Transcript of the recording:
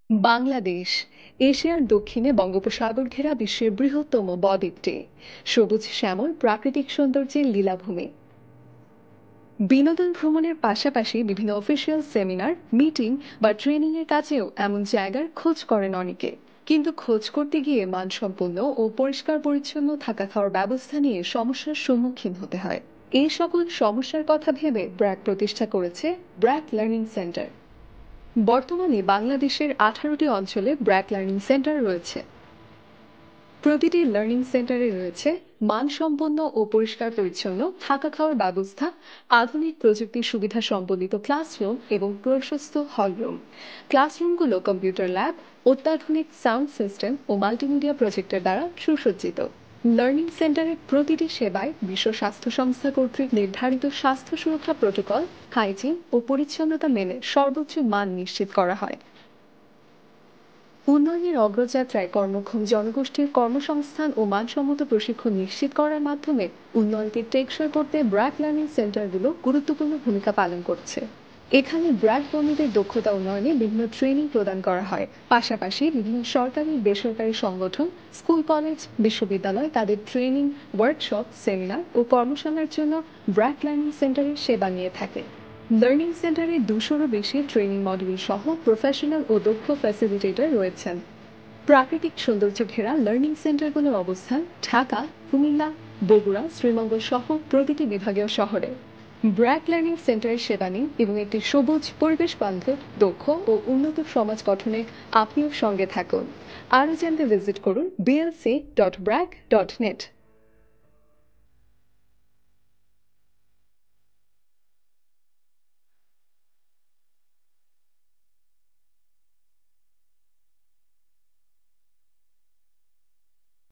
বাংলাদেশ এশিয়ার দক্ষিণে বঙ্গোপসাগর ঘেরা বিশ্বের বৃহত্তম বদ্বীপটি। সবুজ শ্যামল প্রাকৃতিক সৌন্দর্যের লীলাভূমি। বিনোদন ভ্রমণের পাশাপাশি বিভিন্ন অফিসিয়াল সেমিনার, মিটিং বা ট্রেনিং এর কাজেও এমন জায়গার খোঁজ করেন অনেকে। কিন্তু খোঁজ করতে গিয়ে মানসম্পন্ন ও পরিষ্কার পরিচ্ছন্ন থাকা খাওয়ার ব্যবস্থা নিয়ে সমস্যার সম্মুখীন হতে হয়। এই সকল সমস্যার কথা ভেবে ব্র্যাক প্রতিষ্ঠা করেছে ব্র্যাক লার্নিং সেন্টার। বর্তমানে বাংলাদেশের 18টি অঞ্চলে ব্র্যাক লার্নিং সেন্টার রয়েছে। প্রতিটি লার্নিং সেন্টারে রয়েছে মানসম্পন্ন ও পরিষ্কার পরিচ্ছন্ন থাকা খাওয়ার ব্যবস্থা, আধুনিক প্রযুক্তির সুবিধা সম্বলিত ক্লাসরুম এবং প্রশস্ত হলরুম। ক্লাসরুমগুলো কম্পিউটার ল্যাব, অত্যাধুনিক সাউন্ড সিস্টেম ও মাল্টিমিডিয়া প্রজেক্টর দ্বারা সুসজ্জিত। লার্নিং সেন্টারের প্রতিটি সেবায় বিশ্ব স্বাস্থ্য সংস্থা কর্তৃক নির্ধারিত স্বাস্থ্য সুরক্ষা প্রোটোকল, হাইজিন ও পরিচ্ছন্নতা মেনে সর্বোচ্চ মান নিশ্চিত করা হয়। উন্নয়নের অগ্রযাত্রায় কর্মক্ষম জনগোষ্ঠীর কর্মসংস্থান ও মানসম্মত প্রশিক্ষণ নিশ্চিত করার মাধ্যমে উন্নয়নকে টেকসই করতে ব্র্যাক লার্নিং সেন্টারগুলো গুরুত্বপূর্ণ ভূমিকা পালন করছে। এখানে ব্র্যাক কর্মীদের দক্ষতা উন্নয়নে বিভিন্ন ট্রেনিং প্রদান করা হয়, পাশাপাশি বিভিন্ন সরকারি বেসরকারি সংগঠন, স্কুল কলেজ বিশ্ববিদ্যালয় তাদের ট্রেনিং, ওয়ার্কশপ, সেমিনার ও কর্মশালার জন্য ব্র্যাক লার্নিং সেন্টারের সেবা নিয়ে থাকে। লার্নিং সেন্টারে 200-রও বেশি ট্রেনিং মডিউল সহ প্রফেশনাল ও দক্ষ ফ্যাসিলিটেটর রয়েছেন। প্রাকৃতিক সৌন্দর্য ঘেরা লার্নিং সেন্টারগুলোর অবস্থান ঢাকা, কুমিল্লা, বগুড়া, শ্রীমঙ্গল সহ প্রতিটি বিভাগীয় শহরে। ব্র্যাক লার্নিং সেন্টারের সেবা নিন এবং একটি সবুজ পরিবেশ বান্ধব, দক্ষ ও উন্নত সমাজ গঠনে আপনিও সঙ্গে থাকুন। আরও জানতে ভিজিট করুন blc.bragg.net।